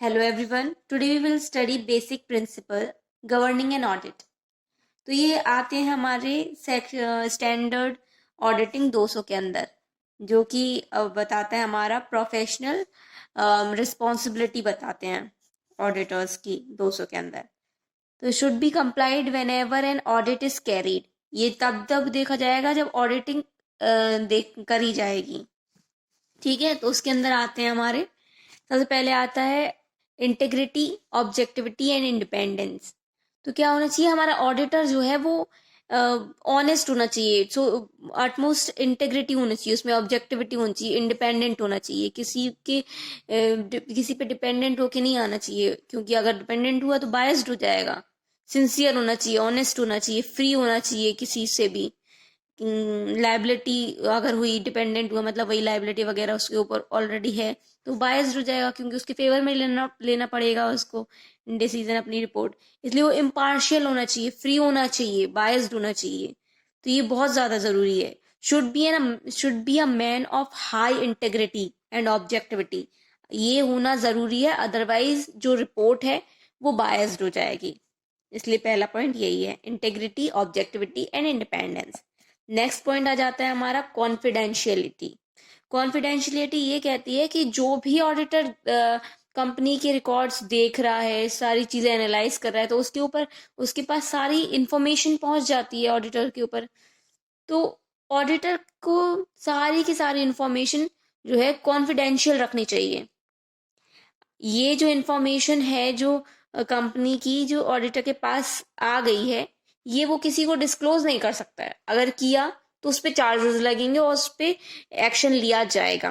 Hello everyone. Today we will study basic principle governing an audit. तो ये आते हैं हमारे स्टैंडर्ड ऑडिटिंग 200 के अंदर, जो कि बताता है हमारा प्रोफेशनल रिस्पॉन्सिबिलिटी बताते हैं ऑडिटर्स की 200 के अंदर. तो should be complied when ever an audit is carried. ये तब देखा जाएगा जब ऑडिटिंग करी जाएगी. ठीक है, तो उसके अंदर आते हैं हमारे. सबसे पहले आता है इंटेग्रिटी, ऑब्जेक्टिविटी एंड इंडिपेंडेंस. तो क्या होना चाहिए, हमारा ऑडिटर जो है वो ऑनेस्ट होना चाहिए. सो अटमोस्ट इंटेग्रिटी होना चाहिए, उसमें ऑब्जेक्टिविटी होनी चाहिए, इंडिपेंडेंट होना चाहिए. किसी पे डिपेंडेंट होके नहीं आना चाहिए, क्योंकि अगर डिपेंडेंट हुआ तो बायस्ड हो जाएगा. सिंसियर होना चाहिए, ऑनेस्ट होना चाहिए, फ्री होना चाहिए किसी से भी. लाइबिलिटी अगर हुई, डिपेंडेंट हुआ मतलब वही लाइबिलिटी वगैरह उसके ऊपर ऑलरेडी है, तो बायस्ड हो जाएगा, क्योंकि उसके फेवर में लेना पड़ेगा उसको डिसीजन, अपनी रिपोर्ट. इसलिए वो इम्पार्शियल होना चाहिए, फ्री होना चाहिए, बायस्ड होना चाहिए. तो ये बहुत ज्यादा जरूरी है. Should be a man of high integrity and objectivity. ये होना जरूरी है, अदरवाइज जो रिपोर्ट है वो बायस्ड हो जाएगी. इसलिए पहला पॉइंट यही है, integrity, objectivity and independence. Next point आ जाता है हमारा कॉन्फिडेंशियलिटी. कॉन्फिडेंशियलिटी ये कहती है कि जो भी ऑडिटर कंपनी के रिकॉर्ड्स देख रहा है, सारी चीजें एनालाइज कर रहा है, तो उसके ऊपर उसके पास सारी इंफॉर्मेशन पहुंच जाती है ऑडिटर के ऊपर. तो ऑडिटर को सारी की सारी इंफॉर्मेशन जो है कॉन्फिडेंशियल रखनी चाहिए. ये जो इंफॉर्मेशन है, जो कंपनी की जो ऑडिटर के पास आ गई है, ये वो किसी को डिस्क्लोज नहीं कर सकता है. अगर किया तो उस पर चार्जेस लगेंगे और उस पर एक्शन लिया जाएगा.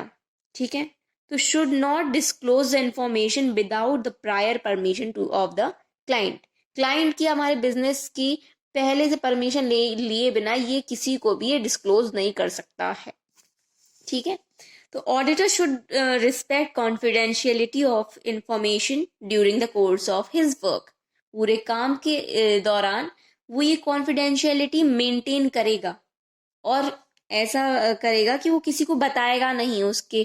ठीक है, तो should not disclose the information without the prior permission two of the client. Client की, हमारे बिजनेस की पहले से परमिशन लिए बिना ये किसी को भी ये डिस्क्लोज नहीं कर सकता है. ठीक है, तो auditor should respect confidentiality of information during the course of his work. पूरे काम के दौरान वो ये कॉन्फिडेंशियलिटी मेंटेन करेगा, और ऐसा करेगा कि वो किसी को बताएगा नहीं उसके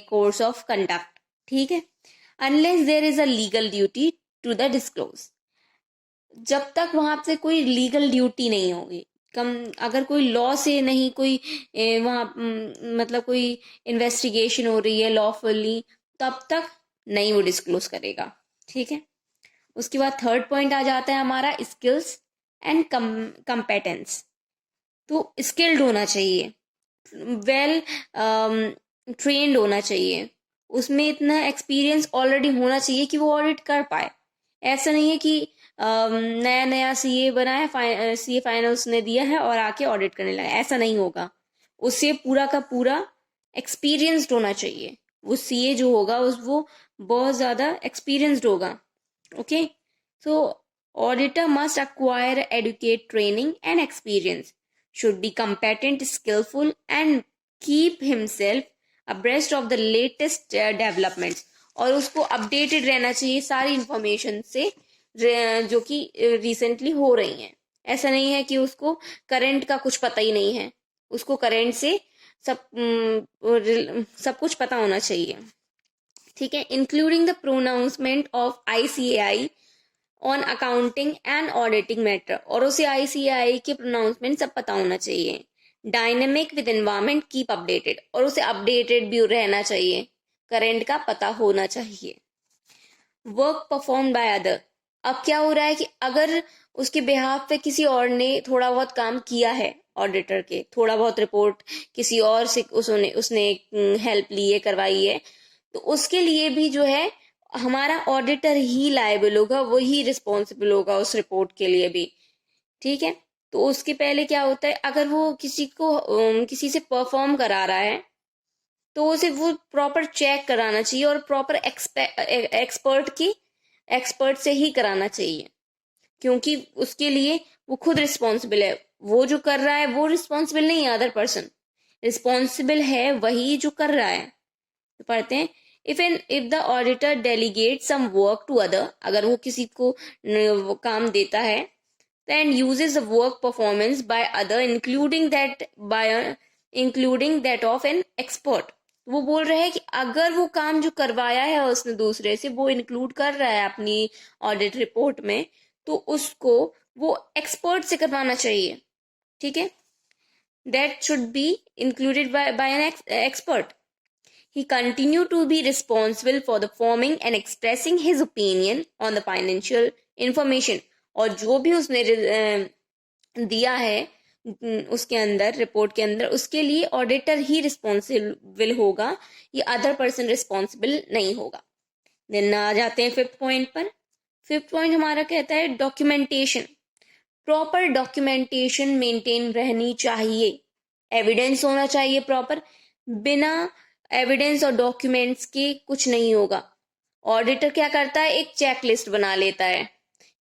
कोर्स ऑफ कंडक्ट. ठीक है, unless there is a legal duty to the disclose. जब तक वहां से कोई लीगल ड्यूटी नहीं होगी, कम अगर कोई लॉ से नहीं, कोई वहां मतलब कोई इन्वेस्टिगेशन हो रही है लॉफुली, तब तक नहीं वो डिस्क्लोज करेगा. ठीक है, उसके बाद थर्ड पॉइंट आ जाता है हमारा स्किल्स एंड कंपेटेंस. तो स्किल्ड होना चाहिए, वेल ट्रेन्ड होना चाहिए, उसमें इतना एक्सपीरियंस ऑलरेडी होना चाहिए कि वो ऑडिट कर पाए. ऐसा नहीं है कि नया नया सीए बना है, सीए फाइनल उसने दिया है और आके ऑडिट करने लगा. ऐसा नहीं होगा. उससे पूरा का पूरा एक्सपीरियंस्ड होना चाहिए. वो सीए जो होगा वो बहुत ज्यादा एक्सपीरियंस्ड होगा. Okay, so auditor must acquire educate training and experience, should be competent, skillful and keep himself abreast of the latest developments. और उसको अपडेटेड रहना चाहिए सारी इंफॉर्मेशन से जो कि रिसेंटली हो रही हैं. ऐसा नहीं है कि उसको करंट का कुछ पता ही नहीं है, उसको करंट से सब कुछ पता होना चाहिए. ठीक है, including the pronouncement of ICAI on accounting and auditing matter. और उसे ICAI के प्रोनाउंसमेंट सब पता होना चाहिए. Dynamic with environment, keep updated. और उसे अपडेटेड भी रहना चाहिए, करंट का पता होना चाहिए. Work perform by other. अब क्या हो रहा है कि अगर उसके बिहाफ पे किसी और ने थोड़ा बहुत काम किया है, ऑडिटर के थोड़ा बहुत रिपोर्ट किसी और से उसने हेल्प ली है, करवाई है, तो उसके लिए भी जो है हमारा ऑडिटर ही लायबल होगा, वही रिस्पॉन्सिबल होगा उस रिपोर्ट के लिए भी. ठीक है, तो उसके पहले क्या होता है, अगर वो किसी से परफॉर्म करा रहा है, तो उसे वो प्रॉपर चेक कराना चाहिए और प्रॉपर एक्सपर्ट से ही कराना चाहिए, क्योंकि उसके लिए वो खुद रिस्पॉन्सिबल है. वो जो कर रहा है वो रिस्पॉन्सिबल नहीं है, अदर पर्सन रिस्पॉन्सिबल है, वही जो कर रहा है. तो पढ़ते हैं, if the auditor delegate some work to other. अगर वो किसी को वो काम देता है, then uses the work performance by other including that of an expert. वो बोल रहे हैं कि अगर वो काम जो करवाया है उसने दूसरे से वो इंक्लूड कर रहा है अपनी ऑडिट रिपोर्ट में, तो उसको वो एक्सपर्ट से करवाना चाहिए, ठीक है। That should be included by an expert. He continued to be responsible for the forming and expressing his opinion on the financial information. और जो भी उसने दिया है उसके अंदर रिपोर्ट के अंदर, उसके लिए ऑडिटर ही रिस्पॉन्सिबल होगा, ये अदर पर्सन रिस्पॉन्सिबल नहीं होगा. देन आ जाते हैं फिफ्थ पॉइंट पर. फिफ्थ पॉइंट हमारा कहता है डॉक्यूमेंटेशन. प्रॉपर डॉक्यूमेंटेशन मेंटेन रहनी चाहिए. एविडेंस होना चाहिए प्रॉपर. बिना एविडेंस और डॉक्यूमेंट्स के कुछ नहीं होगा. ऑडिटर क्या करता है, एक चेक लिस्ट बना लेता है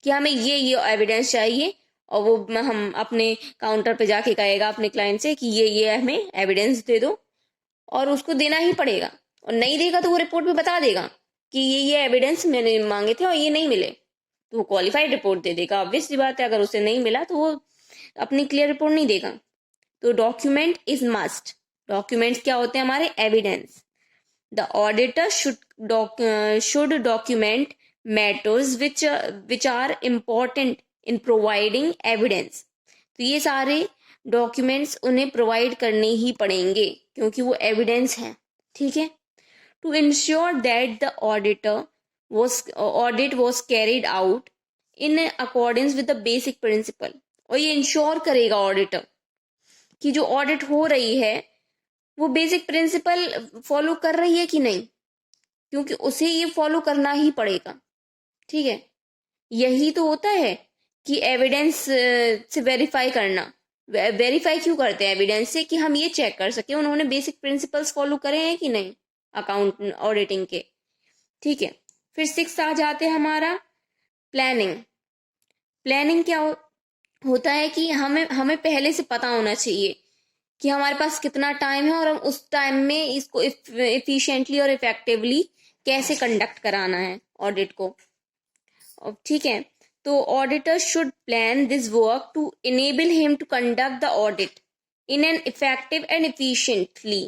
कि हमें ये एविडेंस चाहिए, और वो हम अपने काउंटर पे जाके कहेगा अपने क्लाइंट से कि ये हमें एविडेंस दे दो, और उसको देना ही पड़ेगा. और नहीं देगा तो वो रिपोर्ट में बता देगा कि ये एविडेंस मैंने मांगे थे और ये नहीं मिले, तो वो क्वालिफाइड रिपोर्ट दे देगा. ऑब्वियस सी बात है, अगर उसे नहीं मिला तो वो अपनी क्लियर रिपोर्ट नहीं देगा. तो डॉक्यूमेंट इज मस्ट. डॉक्यूमेंट्स क्या होते हैं हमारे, evidence. The auditor should document matters which are important in providing evidence. तो ये सारे डॉक्यूमेंट्स उन्हें प्रोवाइड करने ही पड़ेंगे क्योंकि वो एविडेंस हैं, ठीक है. To ensure that the audit was carried out in accordance with the basic principle. और ये इंश्योर करेगा ऑडिटर कि जो ऑडिट हो रही है वो बेसिक प्रिंसिपल फॉलो कर रही है कि नहीं, क्योंकि उसे ये फॉलो करना ही पड़ेगा, ठीक है. यही तो होता है कि एविडेंस से वेरीफाई करना. वेरीफाई क्यों करते हैं एविडेंस से, कि हम ये चेक कर सके उन्होंने बेसिक प्रिंसिपल्स फॉलो करे हैं कि नहीं अकाउंट ऑडिटिंग के, ठीक है. फिर सिक्स आ जाते हैं हमारा प्लानिंग. प्लानिंग क्या होता है कि हमें पहले से पता होना चाहिए कि हमारे पास कितना टाइम है और हम उस टाइम में इसको इफिशिएंटली और इफेक्टिवली कैसे कंडक्ट कराना है ऑडिट को, ठीक है. तो auditor should plan this work to enable him to conduct the audit in an effective and efficiently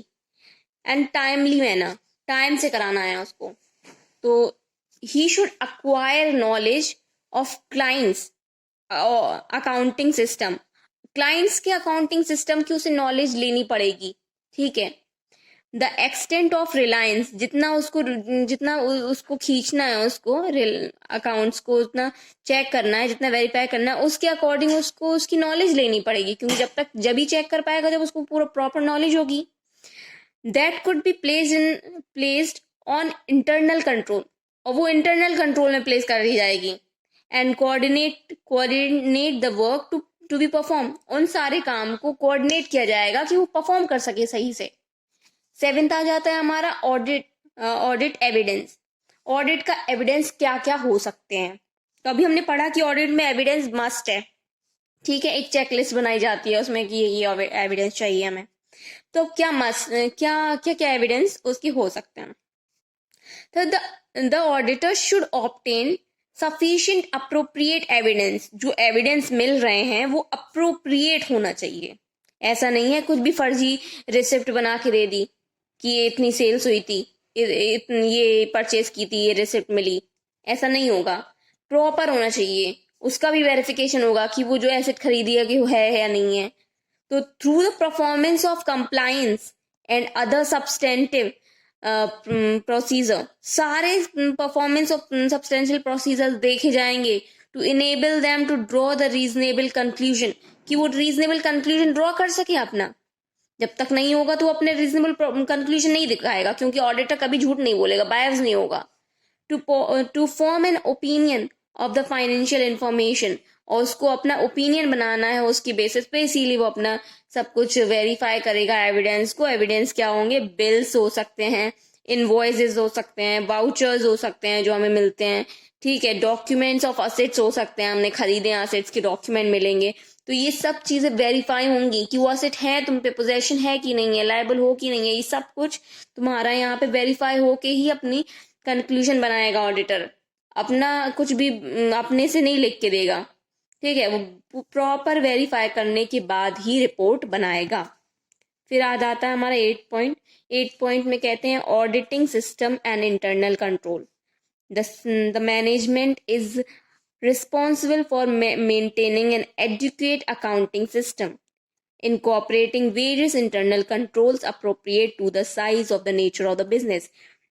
and timely manner. Time से कराना है उसको. तो he should acquire knowledge of clients accounting system. Clients के अकाउंटिंग सिस्टम की उसे knowledge लेनी पड़ेगी, ठीक है. द एक्सटेंट ऑफ रिलायंस, जितना उसको खींचना है, उसको अकाउंट्स को उतना चेक करना है, जितना वेरीफाई करना है, उसके अकॉर्डिंग उसको उसकी नॉलेज लेनी पड़ेगी, क्योंकि जब ही चेक कर पाएगा जब उसको पूरा प्रॉपर नॉलेज होगी. That could be placed on internal control. और वो इंटरनल कंट्रोल में प्लेस कर दी जाएगी. And coordinate the work to be perform. उन सारे काम को कोऑर्डिनेट किया जाएगा कि वो परफॉर्म कर सके सही से. सेवेंथ आ जाता है हमारा ऑडिट एविडेंस. ऑडिट का एविडेंस क्या क्या हो सकते हैं. तो अभी हमने पढ़ा कि ऑडिट में एविडेंस मस्ट है, ठीक है. एक चेकलिस्ट बनाई जाती है उसमें कि ये एविडेंस चाहिए हमें. तो क्या एविडेंस उसकी हो सकते हैं. तो the auditor should obtain sufficient appropriate evidence. जो एविडेंस मिल रहे हैं वो अप्रोप्रिएट होना चाहिए. ऐसा नहीं है कुछ भी फर्जी रिसिप्ट बना के दे दी कि ये इतनी सेल्स हुई थी, ये परचेज की थी, ये रिसिप्ट मिली. ऐसा नहीं होगा. प्रॉपर होना चाहिए. उसका भी वेरिफिकेशन होगा कि वो जो एसेट खरीदी है कि वो है या नहीं है. तो through the performance of compliance and other substantive procedure, सारे परफॉर्मेंस ऑफ सब्सटेंशियल प्रोसीजर देखे जाएंगे to enable them to draw the reasonable conclusion, कि वो रीजनेबल कंक्लूजन ड्रॉ कर सके अपना. जब तक नहीं होगा तो अपने रीजनेबल कंक्लूजन नहीं दिखाएगा, क्योंकि ऑडिटर कभी झूठ नहीं बोलेगा, बायस नहीं होगा. To form an opinion of the financial information, और उसको अपना ओपिनियन बनाना है उसकी बेसिस पे, इसीलिए वो अपना सब कुछ वेरीफाई करेगा एविडेंस को. एविडेंस क्या होंगे, बिल्स हो सकते हैं, इनवॉइसेस हो सकते हैं, वाउचर्स हो सकते हैं जो हमें मिलते हैं, ठीक है. डॉक्यूमेंट्स ऑफ असेट्स हो सकते हैं, हमने खरीदे असेट्स के डॉक्यूमेंट मिलेंगे. तो ये सब चीजें वेरीफाई होंगी कि वो असेट है, तुम पे पोजेशन है कि नहीं है, लायबल हो कि नहीं है. ये सब कुछ तुम्हारा यहाँ पे वेरीफाई होके ही अपनी कंक्लूजन बनाएगा ऑडिटर. अपना कुछ भी अपने से नहीं लिख के देगा, ठीक है. वो प्रॉपर वेरीफाई करने के बाद ही रिपोर्ट बनाएगा. फिर आ जाता है हमारा 8 पॉइंट। 8 पॉइंट में कहते हैं auditing system and internal control. The management is responsible for maintaining an adequate accounting system, incorporating various internal controls appropriate to the size of the nature of the business.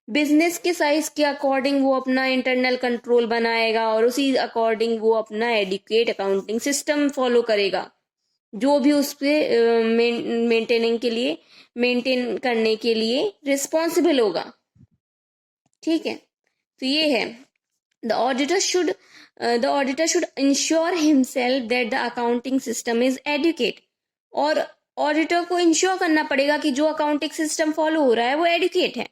Business के size के according वो अपना internal control बनाएगा और उसी according वो अपना adequate accounting system follow करेगा, जो भी उस पर मेंटेन करने के लिए रिस्पॉन्सिबल होगा। ठीक है, तो ये है The auditor should ensure himself that the accounting system is adequate. और ऑडिटर को इंश्योर करना पड़ेगा कि जो अकाउंटिंग सिस्टम फॉलो हो रहा है वो एडुकेट है।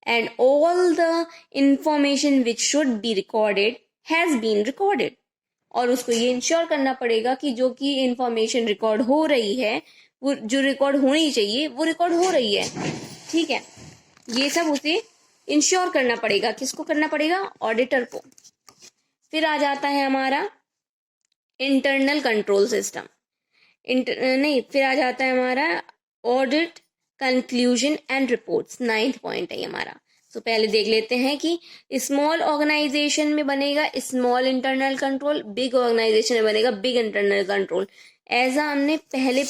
And all the information which should be recorded has been recorded. और उसको ये इंश्योर करना पड़ेगा कि जो कि इंफॉर्मेशन रिकॉर्ड हो रही है, वो जो रिकॉर्ड होनी चाहिए वो रिकॉर्ड हो रही है। ठीक है, ये सब उसे इंश्योर करना पड़ेगा। किसको करना पड़ेगा? ऑडिटर को। फिर आ जाता है हमारा इंटरनल कंट्रोल सिस्टम। फिर आ जाता है हमारा audit conclusion and reports. 9th point है हमारा। तो पहले देख लेते हैं कि स्मॉल ऑर्गेनाइजेशन में बनेगा small internal control, big organisation में बनेगा बिग इंटरनल कंट्रोल। ऐसा हमने पहले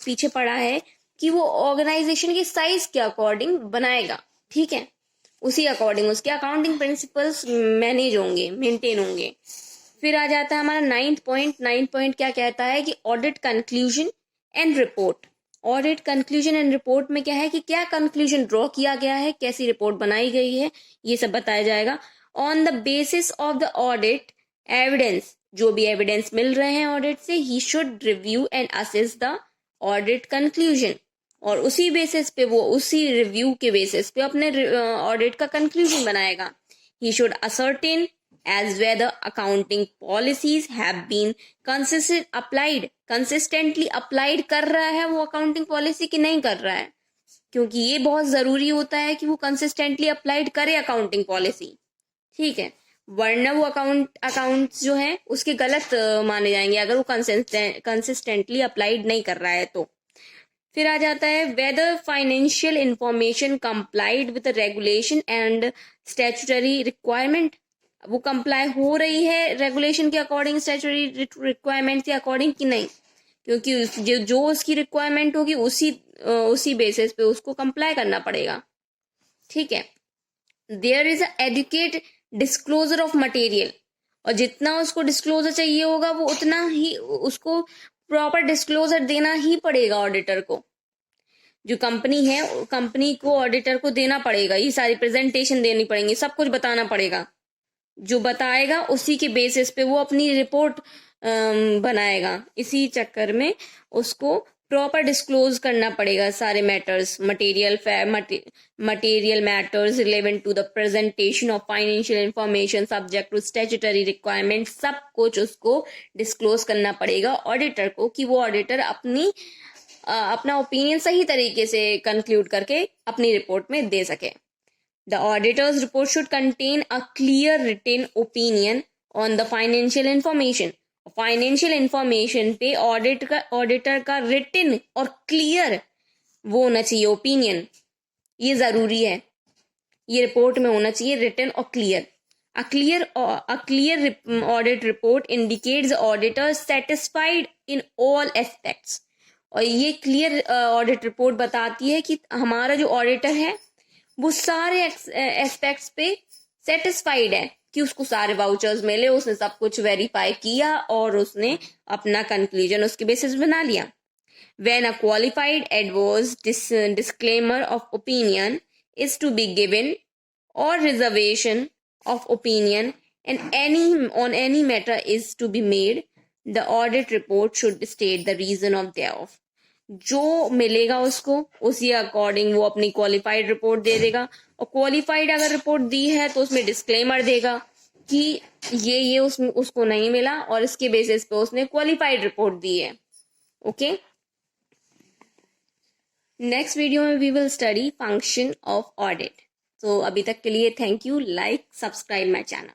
पीछे पढ़ा है कि वो ऑर्गेनाइजेशन के साइज के अकॉर्डिंग बनाएगा। ठीक है, उसी अकॉर्डिंग उसके अकाउंटिंग प्रिंसिपल्स मैनेज होंगे, मेंटेन होंगे। फिर आ जाता है हमारा 9th पॉइंट। 9th पॉइंट क्या कहता है कि audit conclusion and report. Audit conclusion and report में क्या है कि क्या कंक्लूजन ड्रॉ किया गया है, कैसी रिपोर्ट बनाई गई है, ये सब बताया जाएगा। On the basis of the audit evidence, जो भी एविडेंस मिल रहे हैं ऑडिट से, he should review and assess the audit conclusion. और उसी बेसिस पे वो उसी रिव्यू के बेसिस पे अपने ऑडिट का कंक्लूजन बनाएगा। He should ascertain as whether accounting policies have been consistently applied कर रहा है वो अकाउंटिंग पॉलिसी की नहीं कर रहा है, क्योंकि ये बहुत जरूरी होता है कि वो कंसिस्टेंटली अप्लाइड करे अकाउंटिंग पॉलिसी। ठीक है, वरना वो अकाउंट्स जो है उसके गलत माने जाएंगे अगर वो कंसिस्टेंटली अप्लाइड नहीं कर रहा है तो। फिर आ जाता है weather financial information complied with regulation and statutory requirement. वो कंप्लाई हो रही है रेगुलेशन के अकॉर्डिंग, स्टैट्यूटरी रिक्वायरमेंट के अकॉर्डिंग कि नहीं, क्योंकि जो उसकी रिक्वायरमेंट होगी उसी बेसिस पे उसको कंप्लाई करना पड़ेगा। ठीक है, there is a adequate disclosure of material. और जितना उसको डिस्क्लोजर चाहिए होगा वो उतना ही उसको प्रॉपर डिस्क्लोजर देना ही पड़ेगा ऑडिटर को। जो कंपनी है कंपनी को ऑडिटर को देना पड़ेगा, ये सारी प्रेजेंटेशन देनी पड़ेंगी, सब कुछ बताना पड़ेगा। जो बताएगा उसी के बेसिस पे वो अपनी रिपोर्ट बनाएगा। इसी चक्कर में उसको प्रॉपर डिस्क्लोज करना पड़ेगा सारे matters, material matters relevant to the presentation of financial information subject to statutory requirement. सब कुछ उसको डिस्क्लोज करना पड़ेगा ऑडिटर को, कि वो ऑडिटर अपना ओपिनियन सही तरीके से कंक्लूड करके अपनी रिपोर्ट में दे सके। The auditor's report should contain a clear written opinion on the financial information. Financial information पे ऑडिटर का written और clear वो होना चाहिए ओपिनियन, ये जरूरी है। ये रिपोर्ट में होना चाहिए written और clear. A clear audit report indicates the auditor satisfied in all aspects. और ये clear audit report बताती है कि हमारा जो ऑडिटर है वो सारे एस्पेक्ट्स पे सेटिस्फाइड है, कि उसको सारे वाउचर्स मिले, उसने सब कुछ वेरीफाई किया और उसने अपना कंक्लूजन उसके बेसिस बना लिया। When a qualified adverse disclaimer of opinion is to be given or reservation of opinion on any matter is to be made, the audit report should state the reason of thereof. जो मिलेगा उसको उसी according वो अपनी qualified report दे देगा। और qualified अगर report दी है तो उसमें डिस्क्लेमर देगा कि ये उसको नहीं मिला और इसके बेसिस पे उसने क्वालिफाइड रिपोर्ट दी है। ओके, नेक्स्ट वीडियो में we will study function of audit. तो अभी तक के लिए thank you, like subscribe my channel.